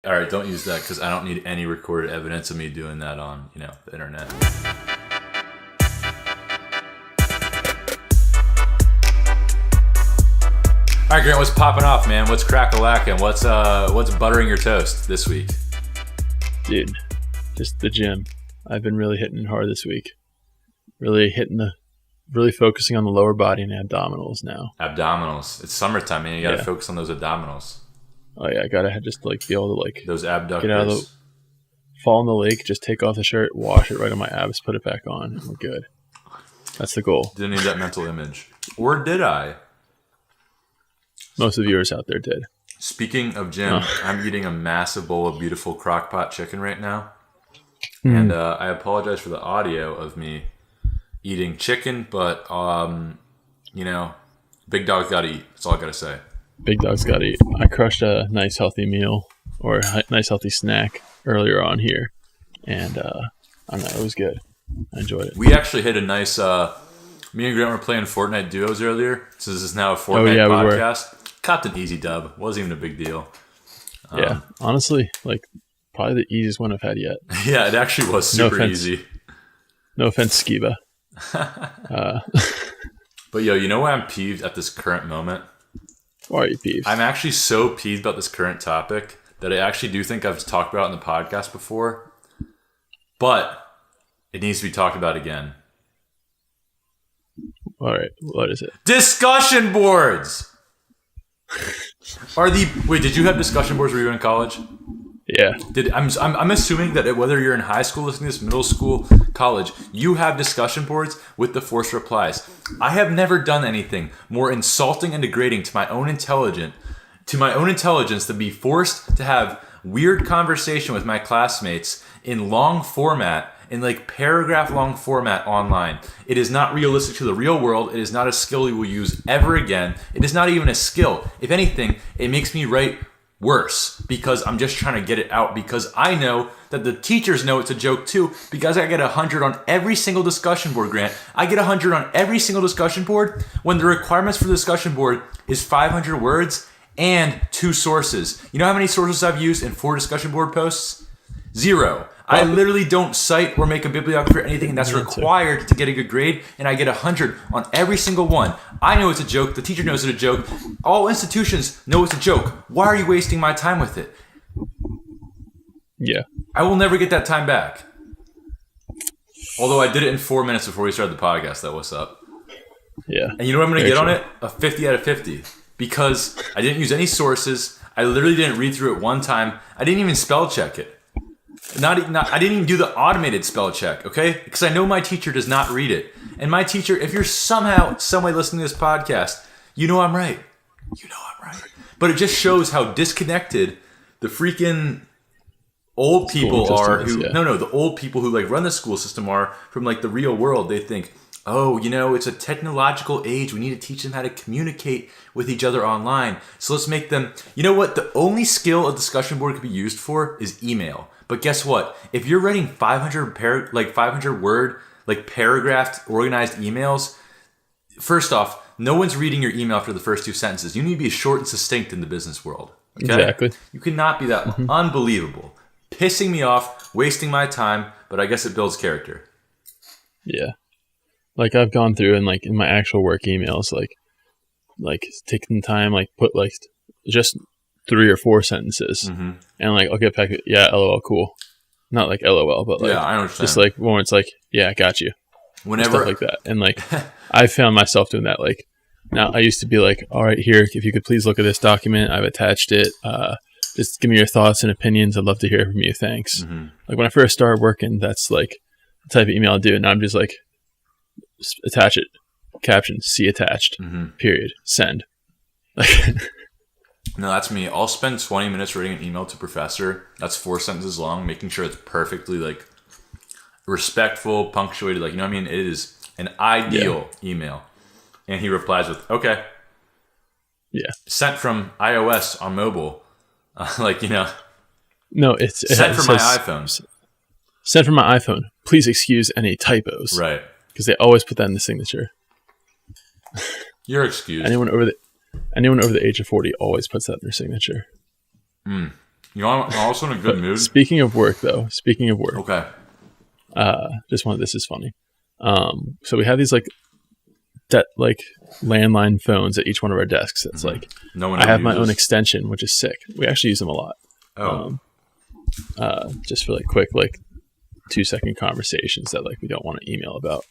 All right, don't use that because I don't need any recorded evidence of me doing that on, the internet. All right, Grant, what's popping off, man? What's crack-a-lacking? What's buttering your toast this week? Dude, just the gym. I've been really hitting hard this week. Really focusing on the lower body and abdominals now. Abdominals. It's summertime, man. You got to focus on those abdominals. Oh yeah, I gotta just be able to those abductors. Get out of fall in the lake, just take off the shirt, wash it right on my abs, put it back on, and we're good. That's the goal. Didn't need that mental image. Or did I? Most of the viewers out there did. Speaking of gym, I'm eating a massive bowl of beautiful crock-pot chicken right now. And I apologize for the audio of me eating chicken, but, big dog's got to eat. That's all I got to say. Big dog's got to eat. I crushed a nice healthy meal or a nice healthy snack earlier on here. And I don't know, it was good. I enjoyed it. We actually hit a nice... me and Grant were playing Fortnite duos earlier. So this is now a Fortnite podcast. Caught an easy dub. Wasn't even a big deal. Yeah, honestly, probably the easiest one I've had yet. Yeah, it actually was super easy. No offense, Skiba. But yo, you know why I'm peeved at this current moment? Why are you peeved? I'm actually so peeved about this current topic that I actually do think I've talked about it in the podcast before, but it needs to be talked about again. All right, what is it? Discussion boards! Wait, did you have discussion boards when you were in college? Yeah. I'm assuming that whether you're in high school listening to this, middle school, college, you have discussion boards with the forced replies. I have never done anything more insulting and degrading to my own intelligence than be forced to have weird conversation with my classmates in long format, in paragraph long format online. It is not realistic to the real world. It is not a skill you will use ever again. It is not even a skill. If anything, it makes me write worse because I'm just trying to get it out because I know that the teachers know it's a joke too because I get 100 on every single discussion board, Grant. I get 100 on every single discussion board when the requirements for the discussion board is 500 words and 2 sources. You know how many sources I've used in 4 discussion board posts? 0. I literally don't cite or make a bibliography or anything, and that's required to get a good grade, and I get 100 on every single one. I know it's a joke. The teacher knows it's a joke. All institutions know it's a joke. Why are you wasting my time with it? Yeah. I will never get that time back. Although I did it in 4 minutes before we started the podcast. That was up. Yeah. And you know what I'm going to get on it? A 50 out of 50. Because I didn't use any sources. I literally didn't read through it one time. I didn't even spell check it. I didn't even do the automated spell check, okay? Because I know my teacher does not read it. And my teacher, if you're some way listening to this podcast, you know I'm right. But it just shows how disconnected the freaking old people are. The old people who run the school system are from the real world. They think, it's a technological age. We need to teach them how to communicate with each other online. So let's make them, you know what? The only skill a discussion board could be used for is email. But guess what? If you're writing 500 word, paragraphed, organized emails, first off, no one's reading your email after the first 2 sentences. You need to be short and succinct in the business world. Okay? Exactly. You cannot be that unbelievable. Pissing me off, wasting my time, but I guess it builds character. Yeah. I've gone through and in my actual work emails, taking time, put just 3 or 4 sentences, and I'll get back. Yeah, LOL, cool. Not LOL, but yeah, I understand. Just when it's yeah, I got you. Whenever stuff like that, and I found myself doing that. Now I used to be all right, here, if you could please look at this document, I've attached it. Just give me your thoughts and opinions. I'd love to hear from you. Thanks. When I first started working, that's the type of email I do, and I'm just attach it, caption, see attached, period, send. No, that's me. I'll spend 20 minutes writing an email to professor. That's 4 sentences long, making sure it's perfectly respectful, punctuated. You know what I mean? It is an ideal email. And he replies with, okay. Yeah. Sent from iOS on mobile. No, it sent from my iPhone. Sent from my iPhone. Please excuse any typos. Right. Because they always put that in the signature. You're excused. Anyone over the age of 40 always puts that in their signature. You You know, I'm also in a good mood. Speaking of work, though. Okay. This is funny. So we have these like landline phones at each one of our desks. That's like, no one I have my uses. own extension, which is sick. We actually use them a lot. Oh. Just for like quick, like 2-second conversations that like we don't want to email about.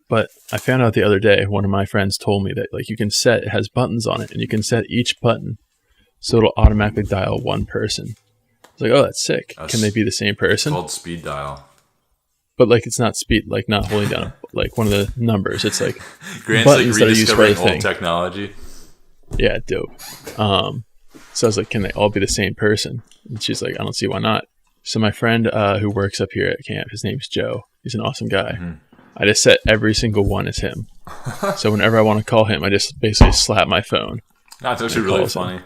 But I found out the other day, one of my friends told me that like it has buttons on it, and you can set each button so it'll automatically dial one person. I was like, oh, that's sick. Can they be the same person? It's called speed dial. But like it's not speed, like not holding down like one of the numbers. It's like Grant's like buttons that are used for rediscovering a thing. old technology. Yeah, dope. So I was like, can they all be the same person? And she's like, I don't see why not. So my friend who works up here at camp, his name's Joe. He's an awesome guy. Mm-hmm. I just set every single one as him. So whenever I want to call him, I just basically slap my phone. That's actually really funny.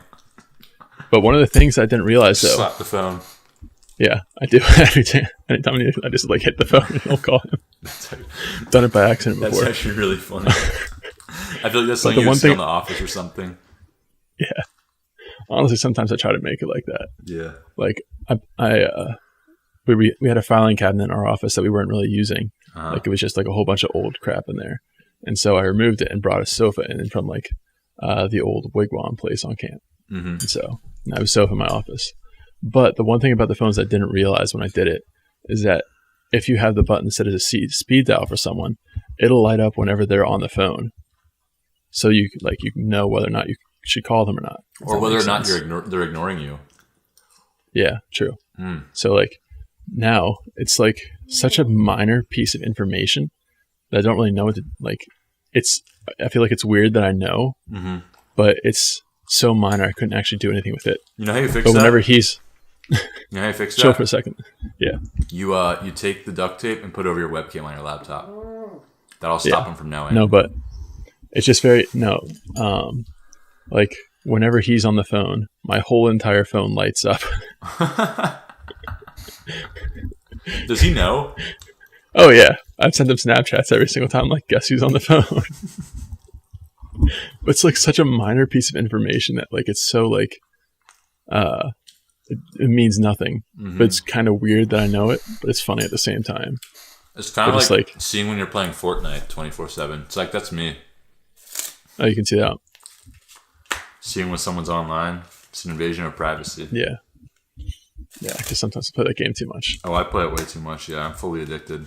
But one of the things I didn't realize, though. Slap the phone. Yeah, I do every time. Anytime I just like hit the phone and I'll call him. Done it by accident before. That's actually really funny. I feel like that's something you see in the office or something. Yeah. Honestly, sometimes I try to make it like that. Yeah. Like we had a filing cabinet in our office that we weren't really using. Like it was just like a whole bunch of old crap in there. And so I removed it and brought a sofa in from like the old wigwam place on camp. Mm-hmm. And so I have a sofa in my office. But the one thing about the phones I didn't realize when I did it is that if you have the button set as a speed dial for someone, it'll light up whenever they're on the phone. So you know whether or not you should call them or not. Or whether or not they're ignoring you. Yeah, true. So like now it's like such a minor piece of information that I don't really know what to like. I feel like it's weird that I know, but it's so minor I couldn't actually do anything with it. You know how you fix that? But whenever he's you know how you fix that? Chill for a second. Yeah. You take the duct tape and put it over your webcam on your laptop. That'll stop him from knowing. No, but it's just like whenever he's on the phone, my whole entire phone lights up. Does he know? Oh yeah, I've sent him Snapchats every single time. Like, guess who's on the phone? But it's like such a minor piece of information that like it's so like, it means nothing. But it's kind of weird that I know it, but it's funny at the same time. It's kind of like seeing when you're playing Fortnite 24/7. It's like that's me. Oh, you can see that. Seeing when someone's online, it's an invasion of privacy. Yeah. Yeah, because sometimes I play that game too much. Oh, I play it way too much. Yeah, I'm fully addicted.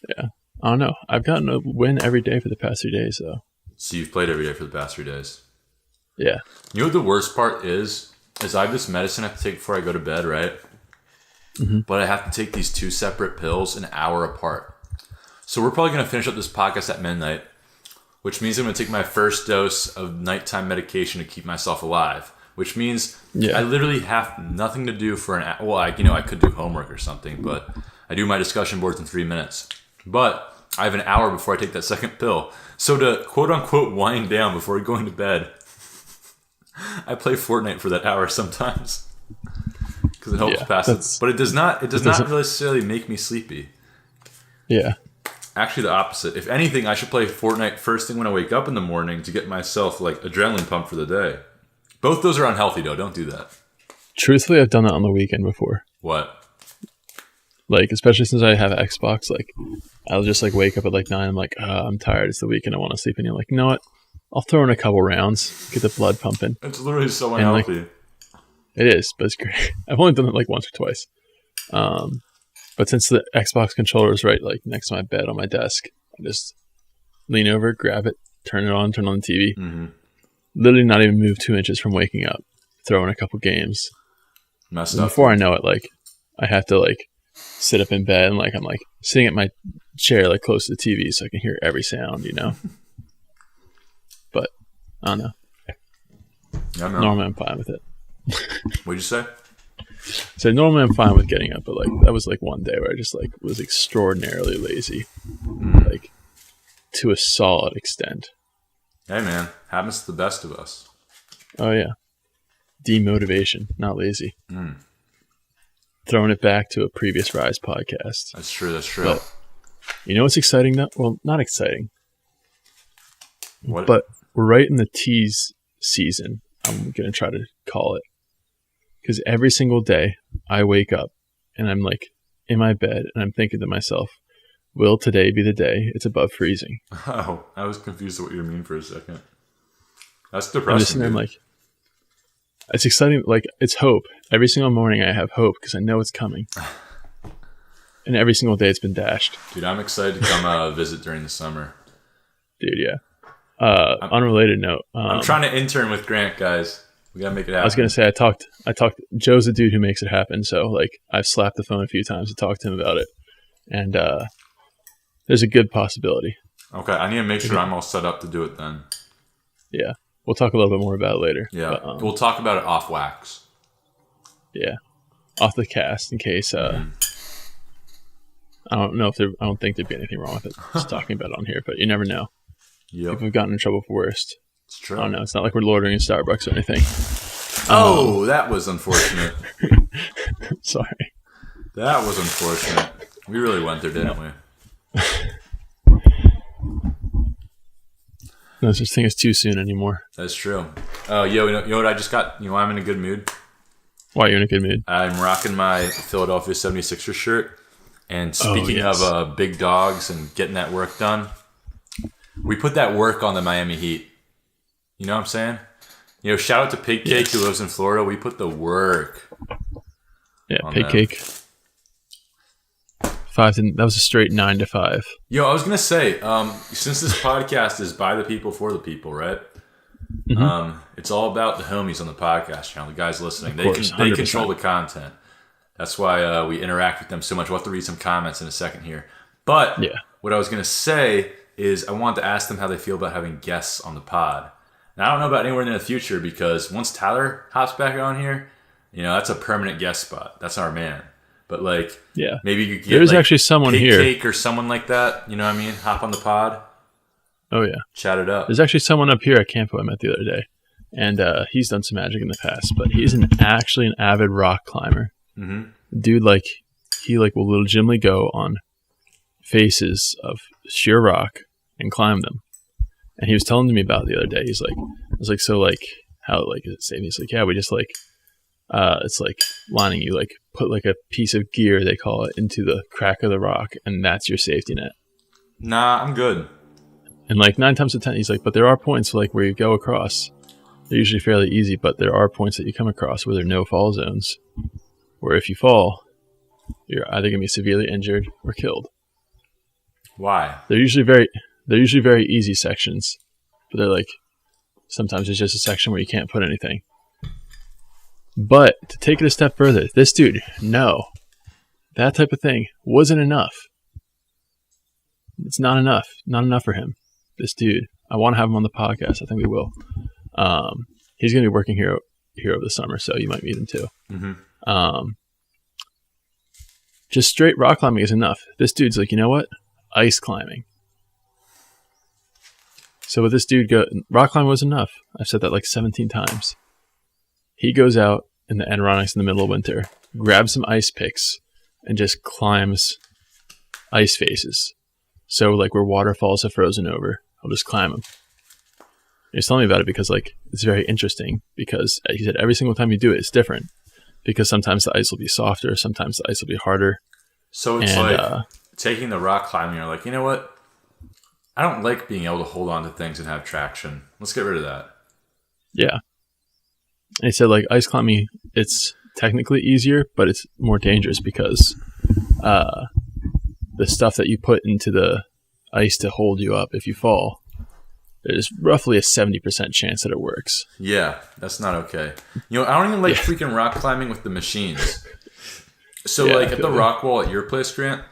Yeah. I don't know. I've gotten a win every day for the past 3 days, though. So you've played every day for the past 3 days? Yeah. You know what the worst part is I have this medicine I have to take before I go to bed, right? Mm-hmm. But I have to take these 2 separate pills an hour apart. So we're probably going to finish up this podcast at midnight, which means I'm going to take my first dose of nighttime medication to keep myself alive. Which means I literally have nothing to do for an hour. Well, I could do homework or something, but I do my discussion boards in 3 minutes. But I have an hour before I take that second pill. So to quote-unquote wind down before going to bed, I play Fortnite for that hour sometimes. Because it helps pass it. But it does not necessarily make me sleepy. Yeah. Actually, the opposite. If anything, I should play Fortnite first thing when I wake up in the morning to get myself like adrenaline pump for the day. Both those are unhealthy, though. Don't do that. Truthfully, I've done that on the weekend before. What? Like, especially since I have an Xbox, like, I'll just, like, wake up at, like, 9. I'm like, I'm tired. It's the weekend. I want to sleep. And you're like, you know what? I'll throw in a couple rounds, get the blood pumping. It's literally so unhealthy. Like, it is, but it's great. I've only done it, like, once or twice. But since the Xbox controller is right, like, next to my bed on my desk, I just lean over, grab it, turn it on, turn on the TV. Mm-hmm. Literally not even move 2 inches from waking up. Throw in a couple games. Messed up. Before I know it, like, I have to, like, sit up in bed and, like, I'm, like, sitting at my chair, like, close to the TV so I can hear every sound, you know? But, I don't know. Yeah, normally I'm fine with it. What'd you say? So normally I'm fine with getting up, but, like, that was, like, one day where I just, like, was extraordinarily lazy. Like, to a solid extent. Hey, man. Happens to the best of us. Oh, yeah. Demotivation, not lazy. Throwing it back to a previous Rise podcast. That's true. But you know what's exciting, though? Well, not exciting. What? But we're right in the tease season. I'm going to try to call it. Because every single day I wake up and I'm like in my bed and I'm thinking to myself, will today be the day it's above freezing? Oh, I was confused what you mean for a second. That's I'm depressing. just sitting there, I'm like, it's exciting. Like, it's hope. Every single morning I have hope because I know it's coming. And every single day it's been dashed. Dude, I'm excited to come visit during the summer. Dude, yeah. Unrelated note. I'm trying to intern with Grant, guys. We gotta make it happen. I was gonna say I talked. Joe's the dude who makes it happen. So like I've slapped the phone a few times to talk to him about it, and there's a good possibility. Okay, I need to make sure I'm all set up to do it then. Yeah, we'll talk a little bit more about it later. Yeah, but, we'll talk about it off wax. Yeah, off the cast in case. I don't know if I don't think there'd be anything wrong with it. Just talking about it on here, but you never know. Yep. People have gotten in trouble for worse. It's true. I don't know. It's not like we're loitering in Starbucks or anything. Oh, that was unfortunate. Sorry. That was unfortunate. We really went there, didn't we? No such thing as too soon anymore. That's true. Oh, yo, you know what I just got? You know, I'm in a good mood. Why are you in a good mood? I'm rocking my Philadelphia 76ers shirt. And speaking of big dogs and getting that work done, we put that work on the Miami Heat. You know what I'm saying? You know, shout out to Pig Cake who lives in Florida. We put the work. Yeah, Pig Cake. That was a straight 9 to 5. Yo, I was gonna say, since this podcast is by the people for the people, right? Mm-hmm. It's all about the homies on the podcast channel, the guys listening. Of course, they control the content. That's why we interact with them so much. We'll have to read some comments in a second here. But what I was gonna say is I wanted to ask them how they feel about having guests on the pod. And I don't know about anywhere in the future because once Tyler hops back on here, you know, that's a permanent guest spot. That's our man. But like, maybe you could get there's actually someone Pig here, Cake or someone like that. You know what I mean? Hop on the pod. Oh yeah, chat it up. There's actually someone up here at Campo I met the other day, and he's done some magic in the past. But he's actually an avid rock climber. Mm-hmm. Dude, like he will legitimately go on faces of sheer rock and climb them. And he was telling me about it the other day. He's like, I was like, so like how like is it safe? He's like, yeah, we just like it's like lining. You like put like a piece of gear, they call it, into the crack of the rock, and that's your safety net. Nah, I'm good. And like 9 times out of 10, he's like, but there are points like where you go across. They're usually fairly easy, but there are points that you come across where there are no fall zones, where if you fall, you're either gonna be severely injured or killed. Why? They're usually very easy sections, but they're like sometimes it's just a section where you can't put anything. But to take it a step further, this dude, no, that type of thing wasn't enough. It's not enough for him. This dude, I want to have him on the podcast. I think we will. He's going to be working here over the summer, so you might meet him too. Mm-hmm. Just straight rock climbing is enough. This dude's like, you know what? Ice climbing. So with this dude, rock climbing was enough. I've said that like 17 times. He goes out in the Adirondacks in the middle of winter, grabs some ice picks, and just climbs ice faces. So like where waterfalls have frozen over, I'll just climb them. He's telling me about it because like it's very interesting because he said every single time you do it, it's different because sometimes the ice will be softer, sometimes the ice will be harder. So it's taking the rock climbing. You're like, you know what? I don't like being able to hold on to things and have traction. Let's get rid of that. Yeah. And he said like ice climbing, it's technically easier, but it's more dangerous because the stuff that you put into the ice to hold you up if you fall, there's roughly a 70% chance that it works. Yeah, that's not okay. You know, I don't even like freaking rock climbing with the machines. So like at the rock wall at your place, Grant,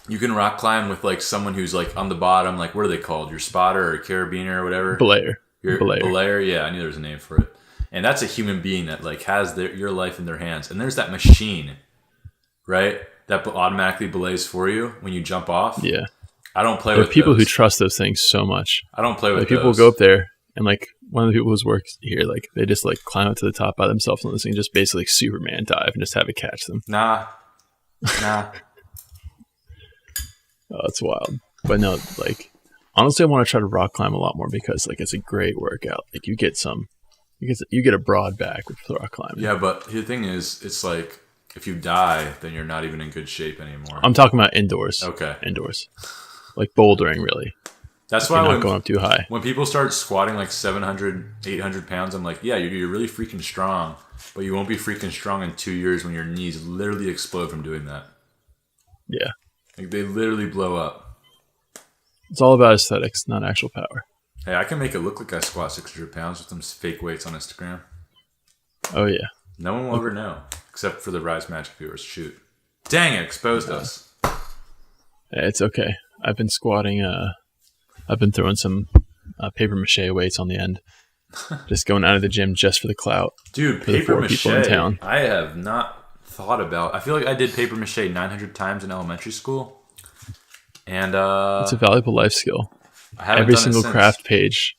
you can rock climb with like someone who's like on the bottom, like what are they called? Your spotter or carabiner or whatever? Belayer. Belayer, yeah, I knew there was a name for it. And that's a human being that like has your life in their hands. And there's that machine, right? That automatically belays for you when you jump off. Yeah. I don't play there with are people those. who trust those things so much. I don't play with like people those. Will go up there and like one of the people who's worked here, like they just like climb up to the top by themselves on this thing, just basically Superman dive and just have it catch them. Nah. Oh, it's wild. But no, like honestly, I want to try to rock climb a lot more because like it's a great workout. Like you get some because you get a broad back with rock climbing. Yeah, but the thing is, it's like if you die, then you're not even in good shape anymore. I'm talking about indoors. Okay. Indoors. Like bouldering, really. That's why you're not going up too high. When people start squatting like 700, 800 pounds, I'm like, yeah, you're really freaking strong, but you won't be freaking strong in 2 years when your knees literally explode from doing that. Yeah. Like they literally blow up. It's all about aesthetics, not actual power. Hey, I can make it look like I squat 600 pounds with some fake weights on Instagram. Oh, yeah. No one will ever know, except for the Rise Magic viewers. Shoot. Dang it, exposed us. It's okay. I've been squatting, I've been throwing some paper mache weights on the end. Just going out of the gym just for the clout. Dude, paper mache, in town. I have not thought about. I feel like I did paper mache 900 times in elementary school. And it's a valuable life skill. Every single craft page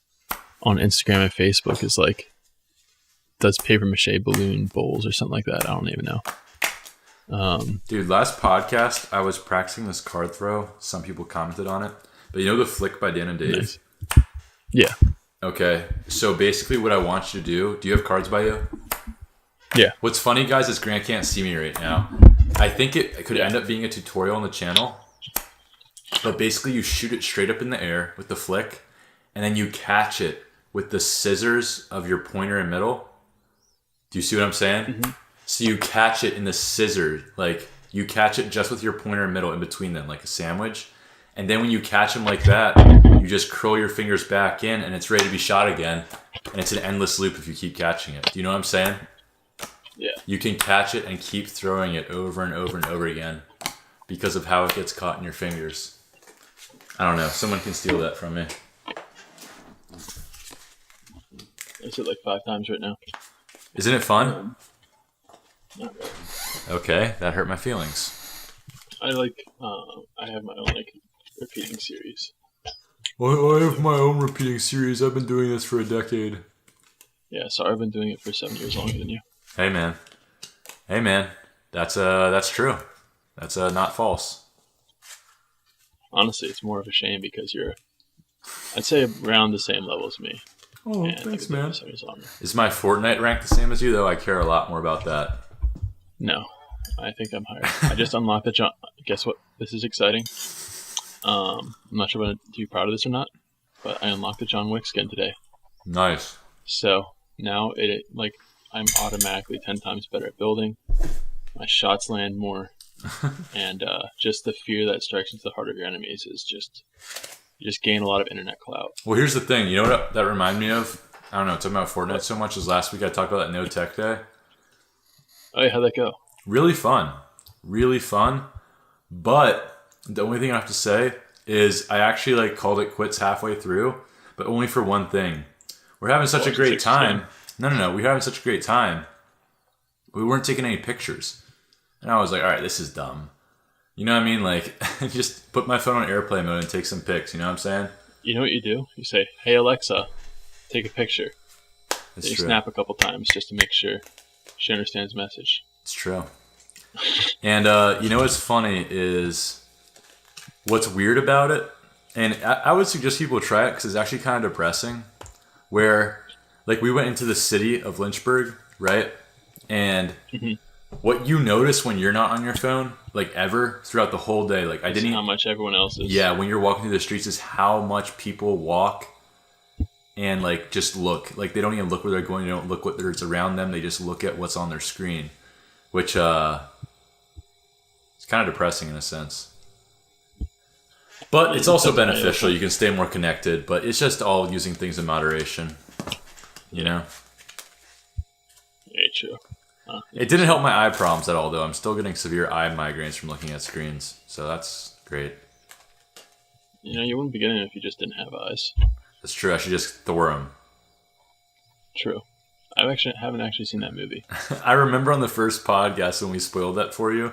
on Instagram and Facebook is like does paper mache balloon bowls or something like that. I don't even know. Dude, last podcast I was practicing this card throw. Some people commented on it, but you know the flick by Dan and Dave. Nice. Yeah. Okay, so basically, what I want you to do. Do you have cards by you? Yeah. What's funny, guys, is Grant can't see me right now. I think it could end up being a tutorial on the channel. But basically, you shoot it straight up in the air with the flick, and then you catch it with the scissors of your pointer and middle. Do you see what I'm saying? Mm-hmm. So you catch it in the scissors, like you catch it just with your pointer and middle in between them, like a sandwich. And then when you catch them like that, you just curl your fingers back in, and it's ready to be shot again. And it's an endless loop if you keep catching it. Do you know what I'm saying? Yeah. You can catch it and keep throwing it over and over and over again because of how it gets caught in your fingers. I don't know. Someone can steal that from me. I said like 5 times right now. Isn't it fun? Not really. Okay, that hurt my feelings. I have my own like repeating series. Well, I have my own repeating series. I've been doing this for a decade. Yeah, sorry, I've been doing it for 7 years longer than you. Hey man, that's true. That's not false. Honestly, it's more of a shame because you're, I'd say, around the same level as me. Oh, thanks, man. Is my Fortnite rank the same as you, though? I care a lot more about that. No, I think I'm higher. I just unlocked the John. Guess what? This is exciting. I'm not sure if I'm too proud of this or not, but I unlocked the John Wick skin today. Nice. So now I'm automatically 10 times better at building. My shots land more. And just the fear that strikes into the heart of your enemies is just, you just gain a lot of internet clout. Well, here's the thing. You know what that reminded me of? I don't know, talking about Fortnite so much as last week I talked about that No Tech Day. Oh, yeah, how'd that go? Really fun. Really fun. But the only thing I have to say is I actually called it quits halfway through, but only for one thing. We're having such a great time. No. We're having such a great time. We weren't taking any pictures. And I was like, all right, this is dumb. You know what I mean? Just put my phone on airplane mode and take some pics. You know what I'm saying? You know what you do? You say, hey, Alexa, take a picture. That's you true. Snap a couple times just to make sure she understands the message. It's true. And you know what's funny is what's weird about it, and I would suggest people try it because it's actually kind of depressing, where we went into the city of Lynchburg, right? And what you notice when you're not on your phone, ever, throughout the whole day, I didn't how much everyone else is. Yeah, when you're walking through the streets is how much people walk and just look. They don't even look where they're going. They don't look what's around them. They just look at what's on their screen, which it's kind of depressing in a sense. But it's also beneficial. You can stay more connected, but it's just all using things in moderation, you know? Very true. It didn't help my eye problems at all, though. I'm still getting severe eye migraines from looking at screens, so that's great. You wouldn't be getting it if you just didn't have eyes. That's true. I should just throw them. True. I haven't actually seen that movie. I remember on the first podcast when we spoiled that for you,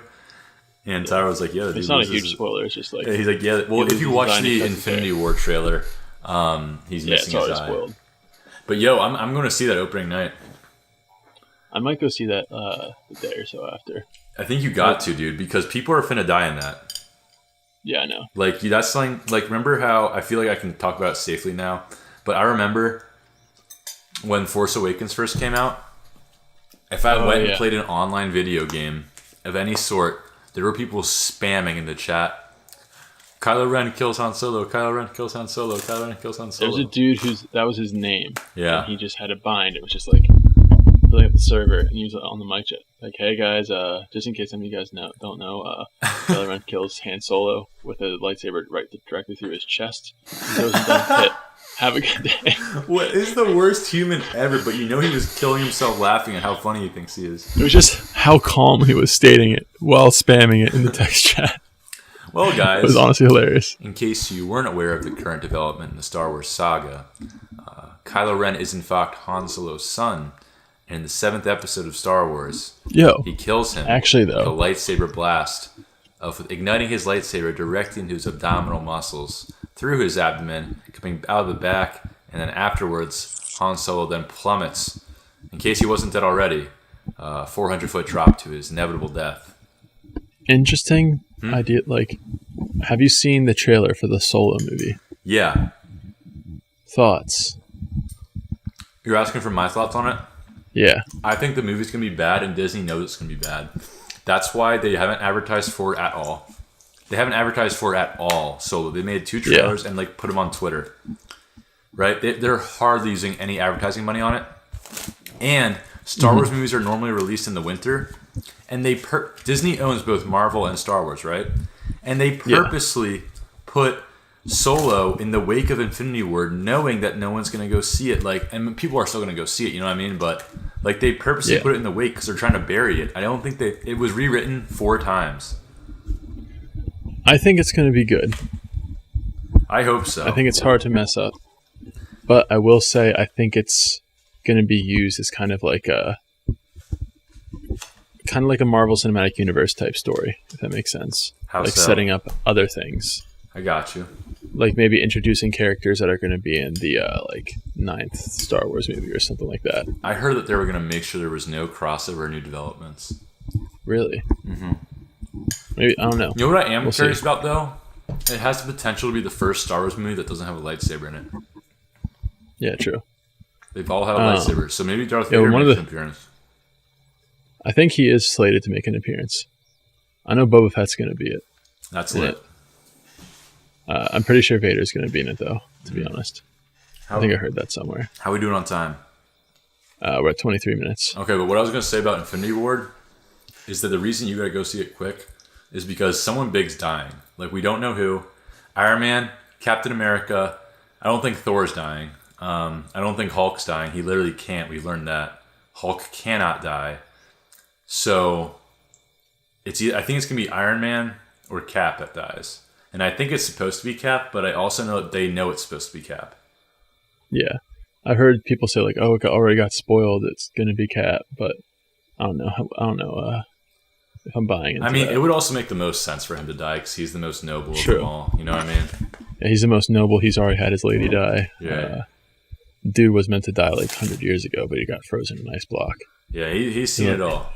and Tyler was like, "Yeah, it's not a huge spoiler. It's just he's like, yeah. Well, if you watch the Infinity War trailer, he's missing his eye. Spoiled. But I'm going to see that opening night. I might go see that a day or so after. I think you got to, dude, because people are finna die in that. Yeah, I know. That's something, remember how, I feel like I can talk about it safely now, but I remember when Force Awakens first came out, if I went and yeah. played an online video game of any sort, there were people spamming in the chat. Kylo Ren kills Han Solo. Kylo Ren kills Han Solo. Kylo Ren kills Han Solo. There's a dude that was his name. Yeah. And he just had a bind. It was just like filling up the server, and he was on the mic chat. Like, hey guys, just in case some of you guys don't know, Kylo Ren kills Han Solo with a lightsaber directly through his chest. He goes into the pit. Have a good day. What is the worst human ever? But you know he was killing himself laughing at how funny he thinks he is. It was just how calm he was stating it while spamming it in the text chat. Well, guys, it was honestly hilarious. In case you weren't aware of the current development in the Star Wars saga, Kylo Ren is in fact Han Solo's son. And in the 7th episode of Star Wars, he kills him actually, though, with a lightsaber blast of igniting his lightsaber directly into his abdominal muscles through his abdomen, coming out of the back, and then afterwards, Han Solo then plummets, in case he wasn't dead already, 400-foot drop to his inevitable death. Interesting idea. Like, have you seen the trailer for the Solo movie? Yeah. Thoughts? You're asking for my thoughts on it? Yeah. I think the movie's going to be bad, and Disney knows it's going to be bad. That's why they haven't advertised for it at all. They haven't advertised for it at all. So they made 2 trailers and like put them on Twitter. Right? They're hardly using any advertising money on it. And Star Wars movies are normally released in the winter. And Disney owns both Marvel and Star Wars, right? And they purposely put Solo in the wake of Infinity War, knowing that no one's going to go see it. Like, and people are still going to go see it, you know what I mean? But like, they purposely put it in the wake because they're trying to bury it. I don't think it was rewritten 4 times. I think it's going to be good. I hope so. I think it's hard to mess up. But I will say I think it's going to be used as kind of like a Marvel Cinematic Universe type story, if that makes sense. How like so? Setting up other things. I got you. Like maybe introducing characters that are going to be in the 9th Star Wars movie or something like that. I heard that they were going to make sure there was no crossover or new developments. Really? Maybe, I don't know. You know what I am curious about, though? It has the potential to be the first Star Wars movie that doesn't have a lightsaber in it. Yeah, true. They've all had a lightsaber, so maybe Darth Vader makes an appearance. I think he is slated to make an appearance. I know Boba Fett's going to be it. That's lit. I'm pretty sure Vader's going to be in it, though, to be honest. I think I heard that somewhere. How are we doing on time? We're at 23 minutes. Okay, but what I was going to say about Infinity Ward is that the reason you got to go see it quick is because someone big's dying. Like, we don't know who. Iron Man, Captain America. I don't think Thor's dying. I don't think Hulk's dying. He literally can't. We learned that. Hulk cannot die. So, I think it's going to be Iron Man or Cap that dies. And I think it's supposed to be Cap, but I also know that they know it's supposed to be Cap. Yeah. I've heard people say, like, oh, it already got spoiled. It's going to be Cap, but I don't know. If I'm buying into that. It would also make the most sense for him to die because he's the most noble of them all. You know what I mean? Yeah, he's the most noble. He's already had his lady die. Yeah. Dude was meant to die like 100 years ago, but he got frozen in an ice block. Yeah, he's seen it all.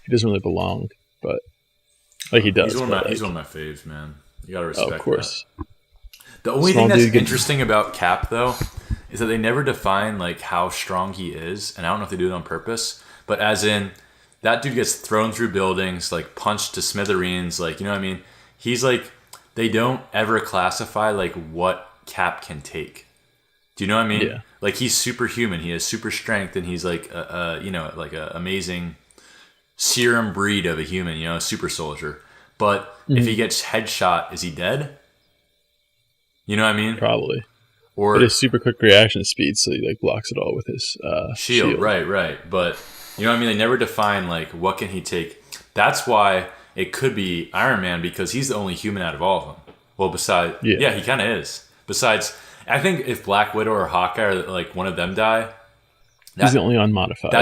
He doesn't really belong, but like he does. He's one of my faves, man. You gotta respect of course. that. The only thing that's interesting about Cap, though, is that they never define like how strong he is, and I don't know if they do it on purpose, but as in that dude gets thrown through buildings, like punched to smithereens, like, you know what I mean? He's like, they don't ever classify like what Cap can take. Do you know what I mean? Yeah. Like, he's superhuman. He has super strength, and he's like a amazing serum breed of a human, a super soldier. But if he gets headshot, is he dead? You know what I mean? Probably. Or but his super quick reaction speed, so he like blocks it all with his shield. Right. But you know what I mean? They never define like what can he take. That's why it could be Iron Man, because he's the only human out of all of them. Well, besides, yeah he kind of is. Besides, I think if Black Widow or Hawkeye or like one of them die, he's the only unmodified.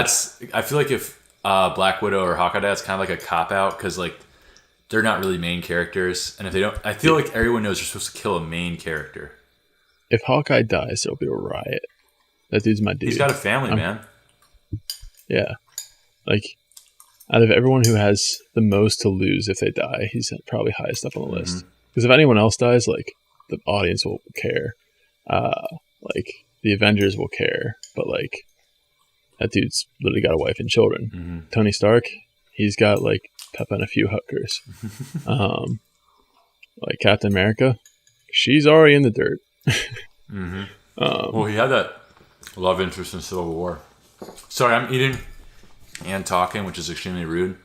I feel like if Black Widow or Hawkeye die, it's kind of like a cop out because like they're not really main characters, and if they don't, I feel like everyone knows you're supposed to kill a main character. If Hawkeye dies, there'll be a riot. That dude's my dude. He's got a family, man. Yeah, like out of everyone who has the most to lose if they die, he's probably highest up on the list. Because if anyone else dies, like the audience will care. Like the Avengers will care, but like that dude's literally got a wife and children. Mm-hmm. Tony Stark, he's got like Pep and a few hookers. Like Captain America, she's already in the dirt. Mm-hmm. Well, he had that love interest in Civil War. Sorry, I'm eating and talking, which is extremely rude.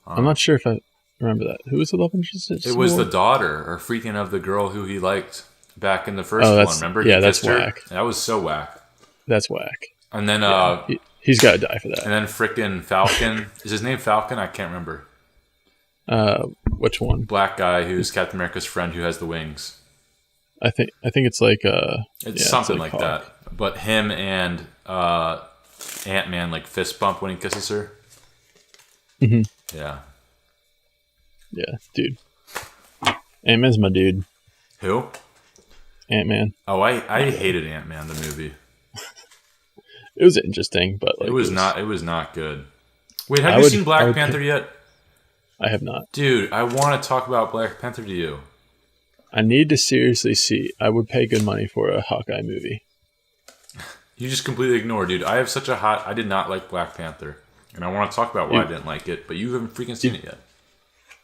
I'm not sure if I remember that. Who was the love interest? It was the daughter or freaking of the girl who he liked back in the first one. Remember? Yeah, that's whack. That was so whack. That's whack. And then he's got to die for that. And then freaking Falcon. Is his name Falcon? I can't remember. Which one? Black guy who's Captain America's friend who has the wings. I think it's like it's something like that. But him and Ant-Man like fist bump when he kisses her. Mm-hmm. Yeah. Yeah, dude. Ant-Man's my dude. Who? Ant-Man. Oh, I hated Ant-Man the movie. It was interesting, but like, it was not good. Wait, have you seen Black Panther yet? I have not. Dude, I want to talk about Black Panther to you. I need to seriously see. I would pay good money for a Hawkeye movie. You just completely ignore, dude. I did not like Black Panther. And I want to talk about why I didn't like it, but you haven't freaking seen it yet.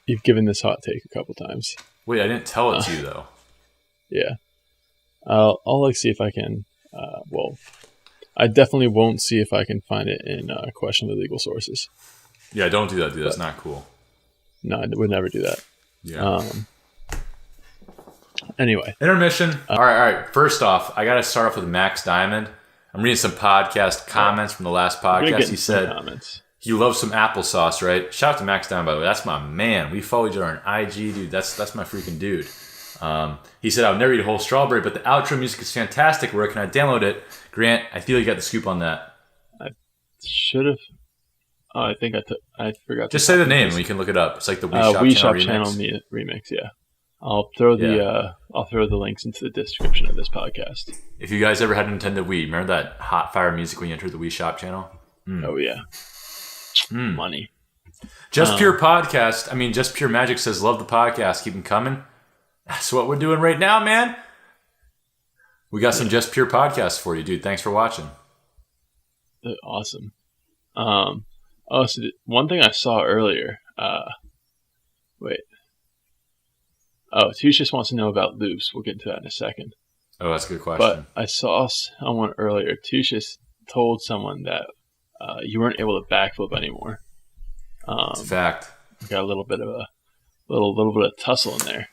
You've given this hot take a couple times. Wait, I didn't tell it to you, though. Yeah. I'll like see if I can, I definitely won't see if I can find it in questionable legal sources. Yeah, don't do that, dude. That's not cool. No, I would never do that. Yeah. Anyway. Intermission. All right. First off, I got to start off with Max Diamond. I'm reading some podcast comments from the last podcast. He said he loves some applesauce, right? Shout out to Max Diamond, by the way. That's my man. We follow each other on IG, dude. That's my freaking dude. He said, I would never eat a whole strawberry, but the outro music is fantastic. Where can I download it? Grant, I feel you got the scoop on that. I should have. Oh, I think I forgot. Just say the name and we can look it up. It's like the Wii Shop Channel remix. Yeah. I'll throw the links into the description of this podcast. If you guys ever had a Nintendo Wii, remember that hot fire music when you entered the Wii Shop channel? Oh yeah, money. Just Pure Podcast. I mean, Just Pure Magic says love the podcast. Keep them coming. That's what we're doing right now, man. We got some Just Pure podcasts for you, dude. Thanks for watching. Awesome. So one thing I saw earlier. Wait. Oh, Touche just wants to know about loops. We'll get into that in a second. Oh, that's a good question. But I saw someone earlier. Touche told someone that you weren't able to backflip anymore. It's a fact. Got a little bit of little bit of tussle in there.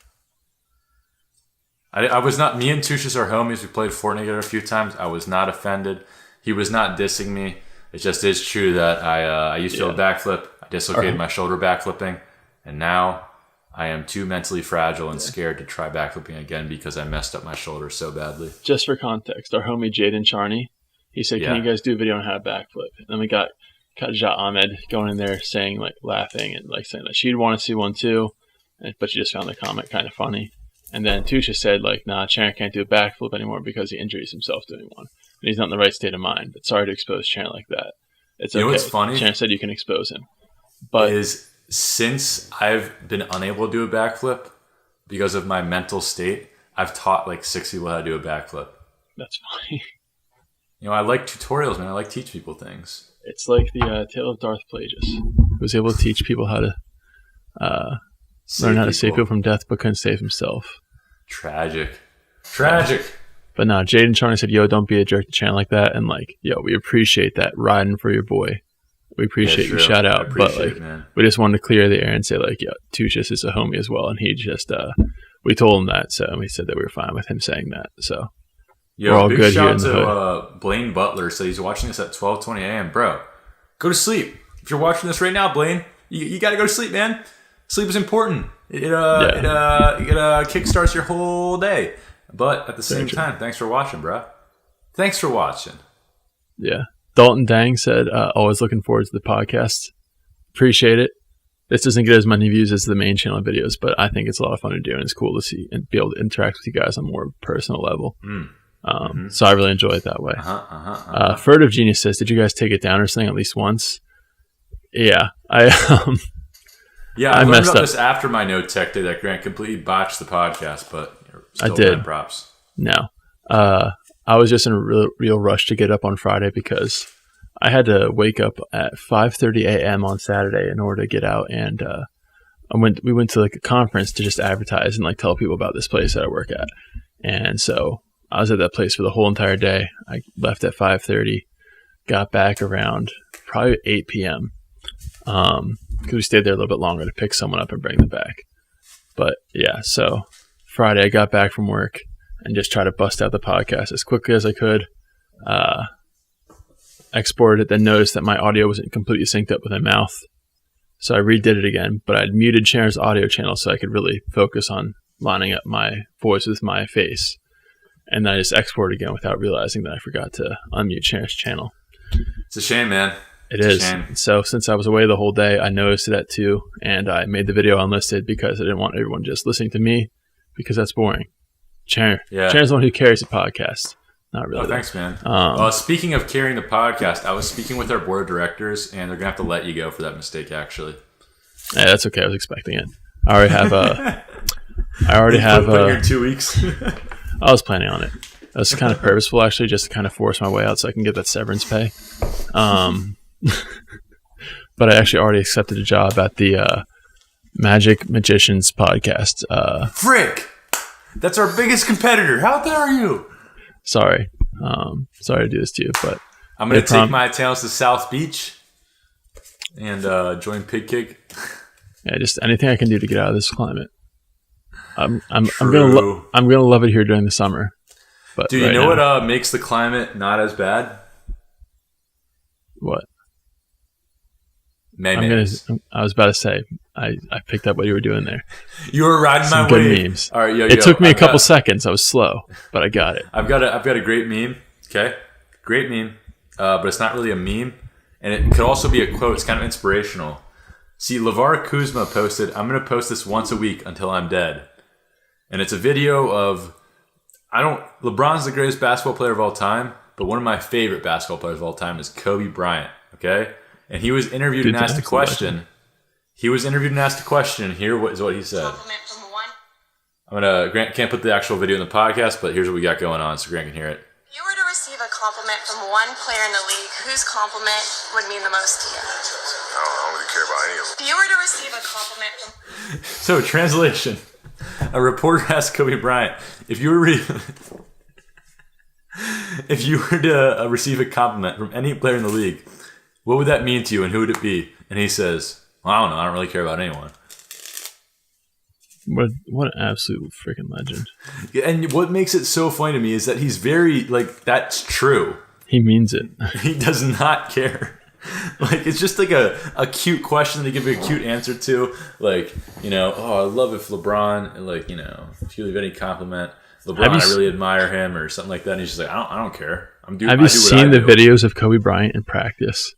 I was not. Me and Touche are homies. We played Fortnite together a few times. I was not offended. He was not dissing me. It just is true that I used to be able to backflip. I dislocated my shoulder backflipping, and now I am too mentally fragile and scared to try backflipping again because I messed up my shoulder so badly. Just for context, our homie Jaden Charney, he said, "Can you guys do a video on how to backflip?" And then we got Kajat Ahmed going in there saying, like, laughing and like saying that she'd want to see one too, but she just found the comment kind of funny. And then Touche said, like, nah, Chandler can't do a backflip anymore because he injuries himself doing one. And he's not in the right state of mind. But sorry to expose Chandler like that. It's okay. You know what's funny? Chandler said you can expose him. But since I've been unable to do a backflip because of my mental state, I've taught like 6 people how to do a backflip. That's funny. You know, I like tutorials, man. I like teach people things. It's like the tale of Darth Plagueis, who was able to teach people how to learn how to save people from death, but couldn't save himself. Tragic. But no, Jaden Charney said, yo, don't be a jerk to Chandler like that. And like, yo, we appreciate that riding for your boy. We appreciate you. Shout out. But like, we just wanted to clear the air and say like, yeah, Touche is a homie as well. And he just, we told him that. So we said that we were fine with him saying that. So we're all good here in the hood. Shout to Blaine Butler. So he's watching this at 12:20 a.m. Bro, go to sleep. If you're watching this right now, Blaine, you got to go to sleep, man. Sleep is important. It kickstarts your whole day. But at the same time, thanks for watching, bro. Thanks for watching. Yeah. Dalton Dang said, always looking forward to the podcast. Appreciate it. This doesn't get as many views as the main channel videos, but I think it's a lot of fun to do, and it's cool to see and be able to interact with you guys on a more personal level. So I really enjoy it that way. Furtive Genius says, did you guys take it down or something at least once? Yeah. I learned about this after my note tech day that Grant completely botched the podcast, but still, I did. Props. No. I was just in a real rush to get up on Friday because I had to wake up at 5:30 a.m. on Saturday in order to get out, and we went to like a conference to just advertise and like tell people about this place that I work at. And so I was at that place for the whole entire day. I left at 5:30, got back around probably 8 p.m. Because we stayed there a little bit longer to pick someone up and bring them back. But yeah, so Friday I got back from work and just tried to bust out the podcast as quickly as I could. Exported it, then noticed that my audio wasn't completely synced up with my mouth. So I redid it again, but I'd muted Sharon's audio channel so I could really focus on lining up my voice with my face. And then I just exported again without realizing that I forgot to unmute Sharon's channel. It's a shame, man. It is. So since I was away the whole day, I noticed that too, and I made the video unlisted because I didn't want everyone just listening to me, because that's boring. Sharon's the one who carries the podcast. Not really. Oh, thanks, man. Speaking of carrying the podcast, I was speaking with our board of directors, and they're going to have to let you go for that mistake, actually. Yeah, that's okay. I was expecting it. I already have put here in 2 weeks. I was planning on it. That was kind of purposeful, actually, just to kind of force my way out so I can get that severance pay. But I actually already accepted a job at the Magic Magicians podcast. Frick! That's our biggest competitor. How dare you? Sorry to do this to you, but I'm going to take my talents to South Beach and join Pig Kick. Yeah, just anything I can do to get out of this climate. I'm gonna love it here during the summer. But dude, you know what makes the climate not as bad? What? Memes. I was about to say, I picked up what you were doing there. You were riding Some my good wave. Memes. All right, it took me a couple seconds. I was slow, but I got it. I've got a great meme. Okay, great meme, but it's not really a meme, and it could also be a quote. It's kind of inspirational. See, LeVar Kuzma posted, "I'm going to post this once a week until I'm dead," and it's a video of LeBron's the greatest basketball player of all time, but one of my favorite basketball players of all time is Kobe Bryant. Okay. And he was interviewed and asked a question. Here is what he said. Grant can't put the actual video in the podcast, but here's what we got going on so Grant can hear it. If you were to receive a compliment from one player in the league, whose compliment would mean the most to you? I don't really care about any of them. If you were to receive a compliment from... So, translation. A reporter asked Kobe Bryant, if you were to receive a compliment from any player in the league, what would that mean to you, and who would it be? And he says, well, I don't know. I don't really care about anyone. What an absolute freaking legend. Yeah, and what makes it so funny to me is that he's very, that's true. He means it. He does not care. It's just like a cute question to give a cute answer to. I love if LeBron, if you leave any compliment, LeBron, I really admire him or something like that. And he's just like, I don't care. Have you seen the videos of Kobe Bryant in practice?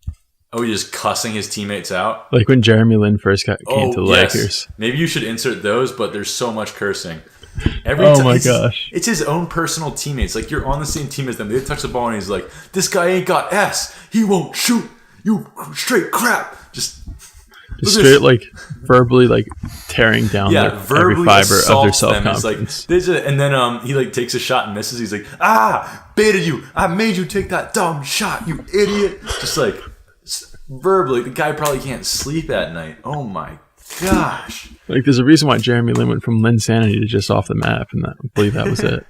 Oh, he's just cussing his teammates out? Like when Jeremy Lin first came to the Lakers. Maybe you should insert those, but there's so much cursing. My gosh. It's his own personal teammates. You're on the same team as them. They touch the ball and he's like, this guy ain't got S. He won't shoot. You straight crap. Just straight verbally tearing down every fiber of their self-confidence. And then he takes a shot and misses. He's like, baited you. I made you take that dumb shot, you idiot. Just verbally, the guy probably can't sleep at night. Oh my gosh. There's a reason why Jeremy Lin went from Linsanity to just off the map, and I believe that was it.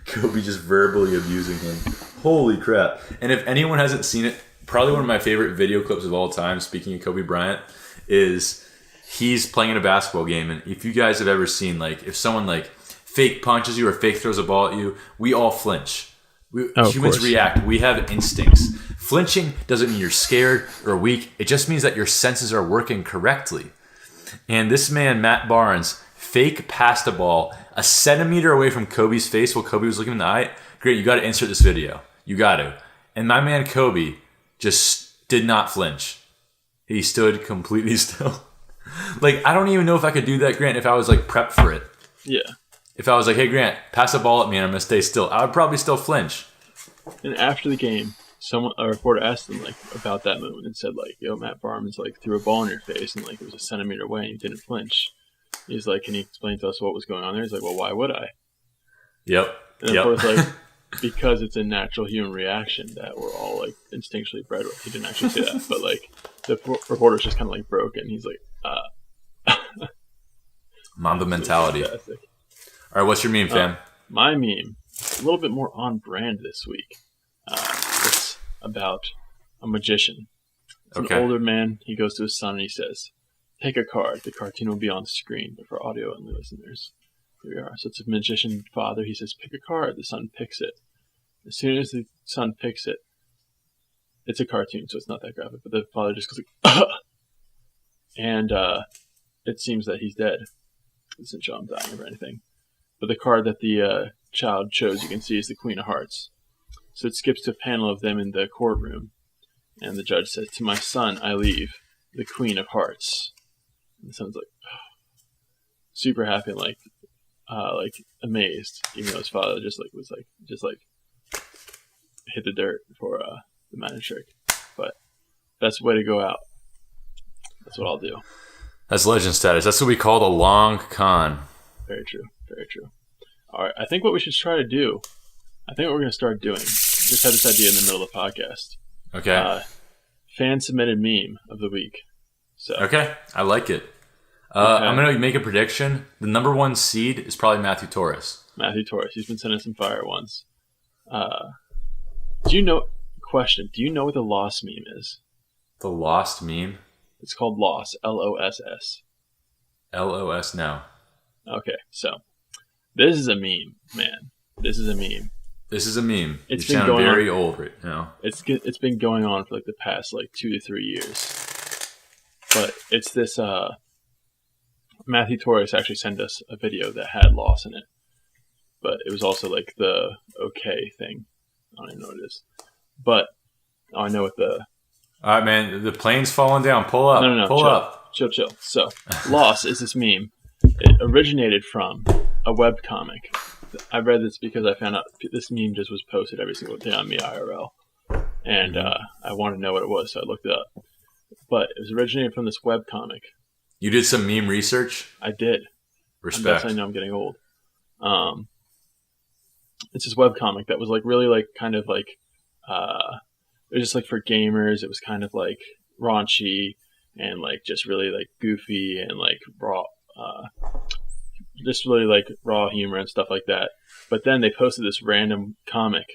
Kobe just verbally abusing him. Holy crap. And if anyone hasn't seen it, probably one of my favorite video clips of all time, speaking of Kobe Bryant, is he's playing in a basketball game. And if you guys have ever seen, if someone fake punches you or fake throws a ball at you, we all flinch. Humans react. We have instincts. Flinching doesn't mean you're scared or weak. It just means that your senses are working correctly. And this man, Matt Barnes, fake passed a ball a centimeter away from Kobe's face while Kobe was looking in the eye. Great, you got to insert this video. You got to. And my man Kobe just did not flinch. He stood completely still. I don't even know if I could do that, Grant, if I was prepped for it. Yeah. If I was like, hey, Grant, pass the ball at me and I'm going to stay still, I would probably still flinch. And after the game, a reporter asked him about that moment and said yo, Matt Barnes threw a ball in your face and it was a centimeter away and you didn't flinch. He's like, can you explain to us what was going on there? He's like, well, why would I? Yep. And the reporter's because it's a natural human reaction that we're all like instinctually bred with. He didn't actually say that, but like the reporter's just kind of like broken. He's like, Mamba mentality. Fantastic. All right, what's your meme, fam? My meme, a little bit more on brand this week. It's about a magician. It's an older man. He goes to his son and he says, "Take a card. The cartoon will be on the screen." But for audio only listeners, here we are. So it's a magician father. He says, "Pick a card." The son picks it. As soon as the son picks it, it's a cartoon, so it's not that graphic. But the father just goes like, and it seems that he's dead. It doesn't show him dying or anything. But the card that the child chose, you can see, is the Queen of Hearts. So it skips to a panel of them in the courtroom. And the judge says, "To my son, I leave the Queen of Hearts." And the son's like, super happy and like amazed, even though his father just hit the dirt for the magic trick. But that's the way to go out. That's what I'll do. That's legend status. That's what we call the long con. Very true. Very true. All right. I think what we should try to do, what we're going to start doing, just had this idea in the middle of the podcast. Okay. Fan submitted meme of the week. So okay. I like it. I'm going to make a prediction. The number one seed is probably Matthew Torres. Matthew Torres. He's been sending some fire ones. Do you know what the lost meme is? The lost meme? It's called Loss. LOSS. LOS now. Okay, so this is a meme, man. This is a meme. This is a meme. It's you been sound going very on, old right now. It's been going on for like the past like 2 to 3 years. But it's this Matthew Torres actually sent us a video that had loss in it. But it was also like the okay thing. I don't even know what it is. But I know what the... All right, man. The plane's falling down. Pull up. No. Pull up. Chill. So, loss is this meme. It originated from a webcomic. I read this because I found out this meme just was posted every single day on me IRL. And I wanted to know what it was, so I looked it up. But it was originated from this webcomic. You did some meme research? I did. Respect. That's how I know I'm getting old. It's this webcomic that was like really like kind of like it was just like for gamers. It was kind of like raunchy and like just really like goofy and like raw, just really like raw humor and stuff like that. But then they posted this random comic.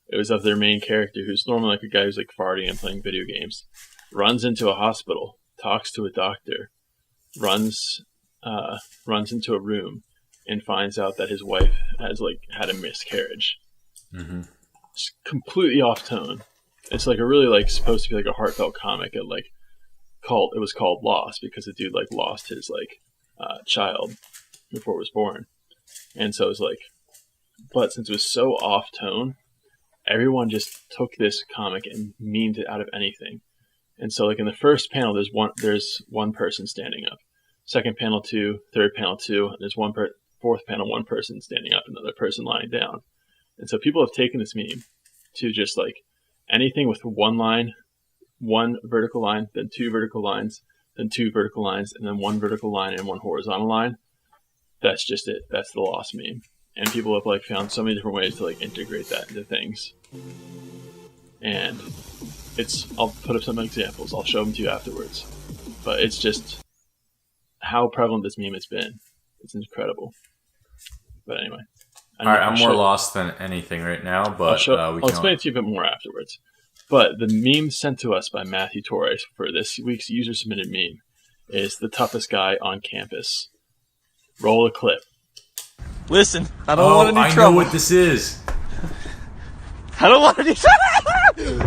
It was of their main character, who's normally like a guy who's like farting and playing video games, runs into a hospital, talks to a doctor, runs into a room, and finds out that his wife has like had a miscarriage. Mm-hmm. It's completely off tone. It's like a really like supposed to be like a heartfelt comic. It was called Lost because the dude like lost his like child before it was born, and so it was like, but since it was so off tone, everyone just took this comic and memed it out of anything. And so like in the first panel, there's one person standing up. Second panel, 2. Third panel, 2. And there's fourth panel, one person standing up, another person lying down. And so people have taken this meme to just like anything with one line, one vertical line, then 2 vertical lines, then 2 vertical lines, and then 1 vertical line and 1 horizontal line. That's just it. That's the lost meme. And people have like found so many different ways to like integrate that into things. And I'll put up some examples. I'll show them to you afterwards. But it's just how prevalent this meme has been. It's incredible. But anyway. All right, I'm more lost than anything right now, but I'll explain it to you a bit more afterwards. But the meme sent to us by Matthew Torres for this week's user-submitted meme is the toughest guy on campus. Roll a clip. Listen, I don't want any trouble. I know what this is. I don't want any trouble. Dude,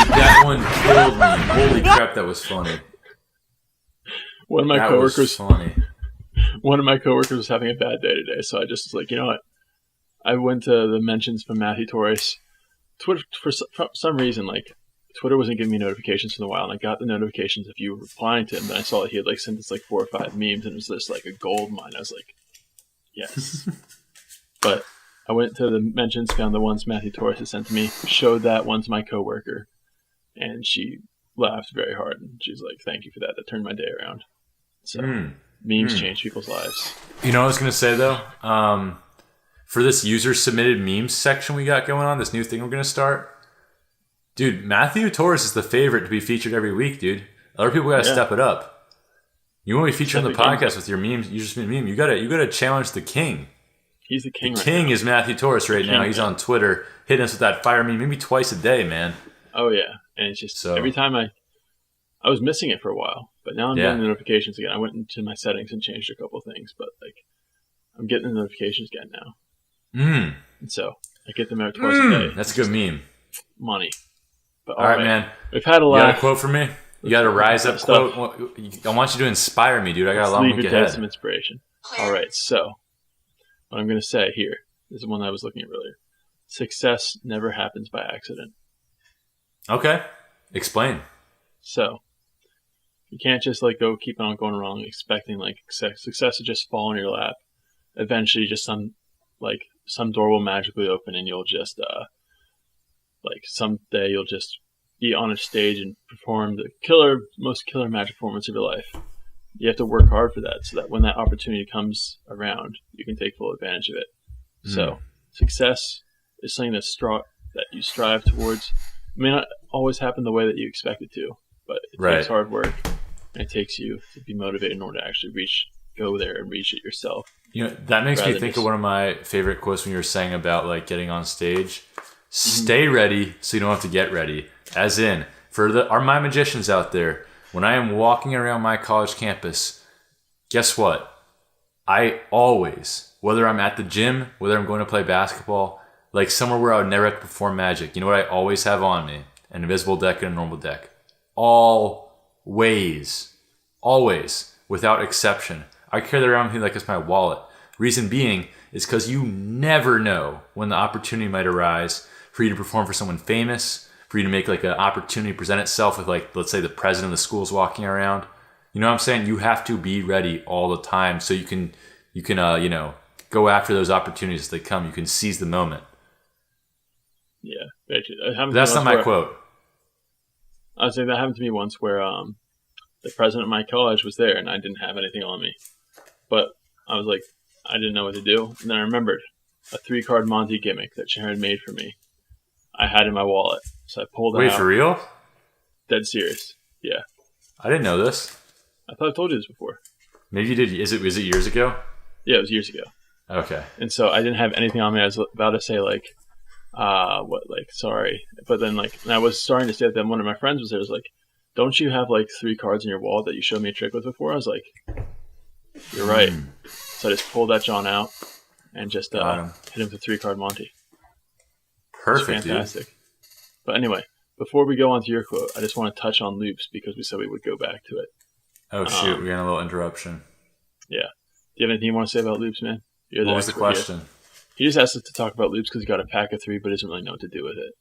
that one killed me. Holy crap, that was funny. One of my coworkers was having a bad day today, so I just was like, you know what? I went to the mentions from Matthew Torres. Twitter, for some reason, like Twitter wasn't giving me notifications for a while, and I got the notifications of you replying to him. Then I saw that he had like sent us like 4 or 5 memes, and it was just like a gold mine. I was like, yes. But I went to the mentions, found the ones Matthew Torres had sent to me, showed that one to my coworker, and she laughed very hard, and she's like, "Thank you for that. That turned my day around." So memes change people's lives. You know what I was going to say though? for this user submitted memes section we got going on, this new thing we're going to start. Dude, Matthew Torres is the favorite to be featured every week, dude. Other people got to step it up. You want to be featured on the podcast with your memes, user submitted meme, you got to challenge the king. He's the king. The king is Matthew Torres right now. He's on Twitter hitting us with that fire meme maybe twice a day, man. Oh yeah, and it's just every time I was missing it for a while, but now I'm getting the notifications again. I went into my settings and changed a couple of things, but like I'm getting the notifications again now. And so I get them out twice a day. That's a good meme. Money. But all right, man. We've had a lot. You got a quote for me? You got a rise up quote? I want you to inspire me, dude. I got a long week ahead. Some inspiration. All right, so what I'm going to say here is the one I was looking at earlier. Success never happens by accident. Okay. Explain. So you can't just like keep on going wrong expecting like success to just fall in your lap. Eventually just some door will magically open and you'll just like someday you'll just be on a stage and perform the most killer magic performance of your life. You have to work hard for that so that when that opportunity comes around, you can take full advantage of it. So success is something that you strive towards. It may not always happen the way that you expect it to, but it takes hard work and it takes you to be motivated in order to actually go there and reach it yourself. You know, that makes me think of one of my favorite quotes when you were saying about like getting on stage. Stay ready so you don't have to get ready. As in, for my magicians out there, when I am walking around my college campus, guess what? I always, whether I'm at the gym, whether I'm going to play basketball, like somewhere where I would never have to perform magic, you know what I always have on me? An invisible deck and a normal deck. Always, without exception. I carry that around with me like it's my wallet. Reason being is because you never know when the opportunity might arise for you to perform for someone famous, for you to make like an opportunity present itself with like, let's say the president of the school's walking around. You know what I'm saying? You have to be ready all the time so you can go after those opportunities as they come. You can seize the moment. Yeah. That's not my quote. I would say that happened to me once where the president of my college was there and I didn't have anything on me. But I was like, I didn't know what to do. And then I remembered a 3-card Monty gimmick that Sharon had made for me. I had in my wallet. So I pulled it out. Wait, for real? Dead serious. Yeah. I didn't know this. I thought I told you this before. Maybe you did. Was it years ago? Yeah, it was years ago. Okay. And so I didn't have anything on me. I was about to say sorry. But then and I was starting to say that then one of my friends was there, was like, don't you have 3 cards in your wallet that you showed me a trick with before? I was like, you're right. So I just pulled that John out and just hit him with a 3-card Monty. Perfect, fantastic. Dude. But anyway, before we go on to your quote, I just want to touch on loops because we said we would go back to it. Oh, shoot. We got a little interruption. Yeah. Do you have anything you want to say about loops, man? What was the question? He just asked us to talk about loops because he got a pack of 3 but doesn't really know what to do with it.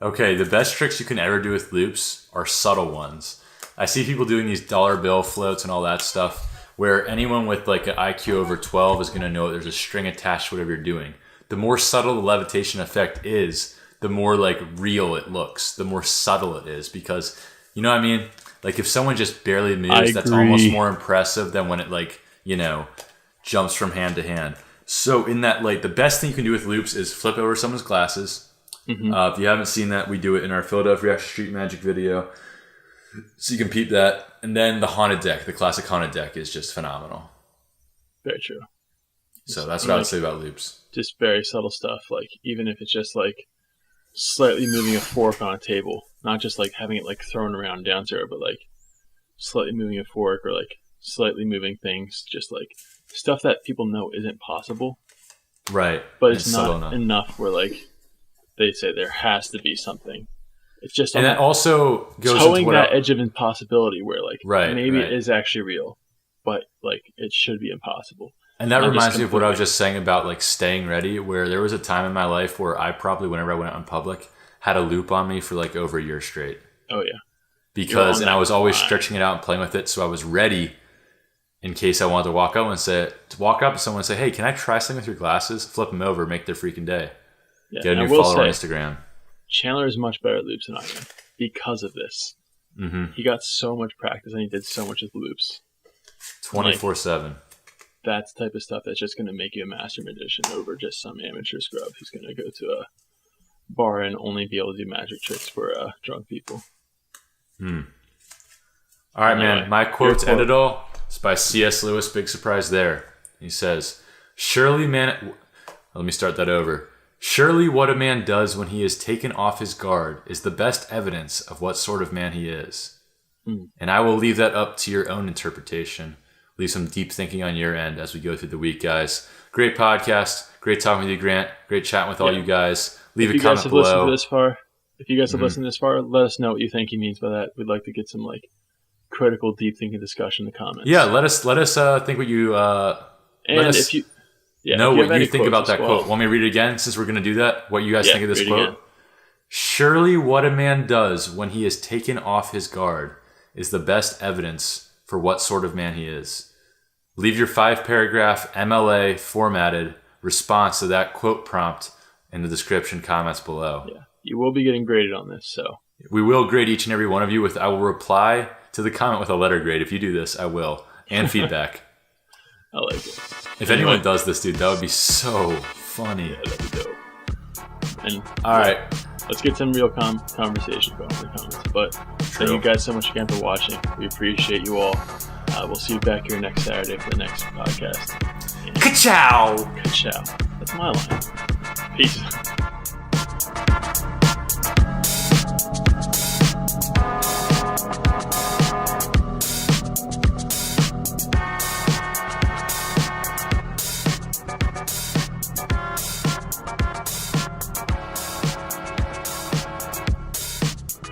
Okay, the best tricks you can ever do with loops are subtle ones. I see people doing these dollar bill floats and all that stuff where anyone with an IQ over 12 is going to know there's a string attached to whatever you're doing. The more subtle the levitation effect is, the more real it looks, the more subtle it is, because you know what I mean? If someone just barely moves, that's almost more impressive than when it jumps from hand to hand. So in that the best thing you can do with loops is flip over someone's glasses. Mm-hmm. If you haven't seen that, we do it in our Philadelphia Street Magic video. So you can peep that. And then the haunted deck, the classic haunted deck is just phenomenal. Very true. So that's what I would say about loops. Just very subtle stuff. Even if it's just slightly moving a fork on a table, not just having it thrown around down zero, but slightly moving a fork or slightly moving things, just stuff that people know isn't possible. Right. But it's not enough where they say there has to be something. It's just and that also goes towing into that edge of impossibility where maybe it is actually real, but it should be impossible. And that reminds me of what I was just saying about staying ready, where there was a time in my life where I probably, whenever I went out in public, had a loop on me for over a year straight. Oh yeah. Because I was always stretching it out and playing with it, so I was ready in case I wanted to walk up to someone and say, "Hey, can I try something with your glasses?" Flip them over, make their freaking day. Yeah, get a new follower on Instagram. Chandler is much better at loops than I am because of this. Mm-hmm. He got so much practice and he did so much with loops. 24/7. that's the type of stuff that's just going to make you a master magician over just some amateur scrub who's going to go to a bar and only be able to do magic tricks for drunk people. All right, man. My quote to end it all is by C.S. Lewis. Big surprise there. He says, "Surely, man." Let me start that over. "Surely, what a man does when he is taken off his guard is the best evidence of what sort of man he is." And I will leave that up to your own interpretation. Leave some deep thinking on your end as we go through the week, guys. Great podcast. Great talking with you, Grant. Great chatting with all you guys. Leave a comment below. If you guys have listened this far, let us know what you think he means by that. We'd like to get some critical, deep thinking discussion in the comments. Yeah, let us think what you if you think about that quote. Want me to read it again since we're going to do that? What you guys think of this quote? Again. "Surely what a man does when he is taken off his guard is the best evidence for what sort of man he is." Leave your 5-paragraph MLA formatted response to that quote prompt in the description comments below. Yeah, you will be getting graded on this, so we will grade each and every one of you I will reply to the comment with a letter grade. If you do this, I will, and feedback. I like it. If anyone does this, dude, that would be so funny. Yeah, that'd be dope. And all right, let's get some real conversation going in the comments. But thank you guys so much again for watching. We appreciate you all. We'll see you back here next Saturday for the next podcast. Ka-chow! Ka-chow. That's my line. Peace.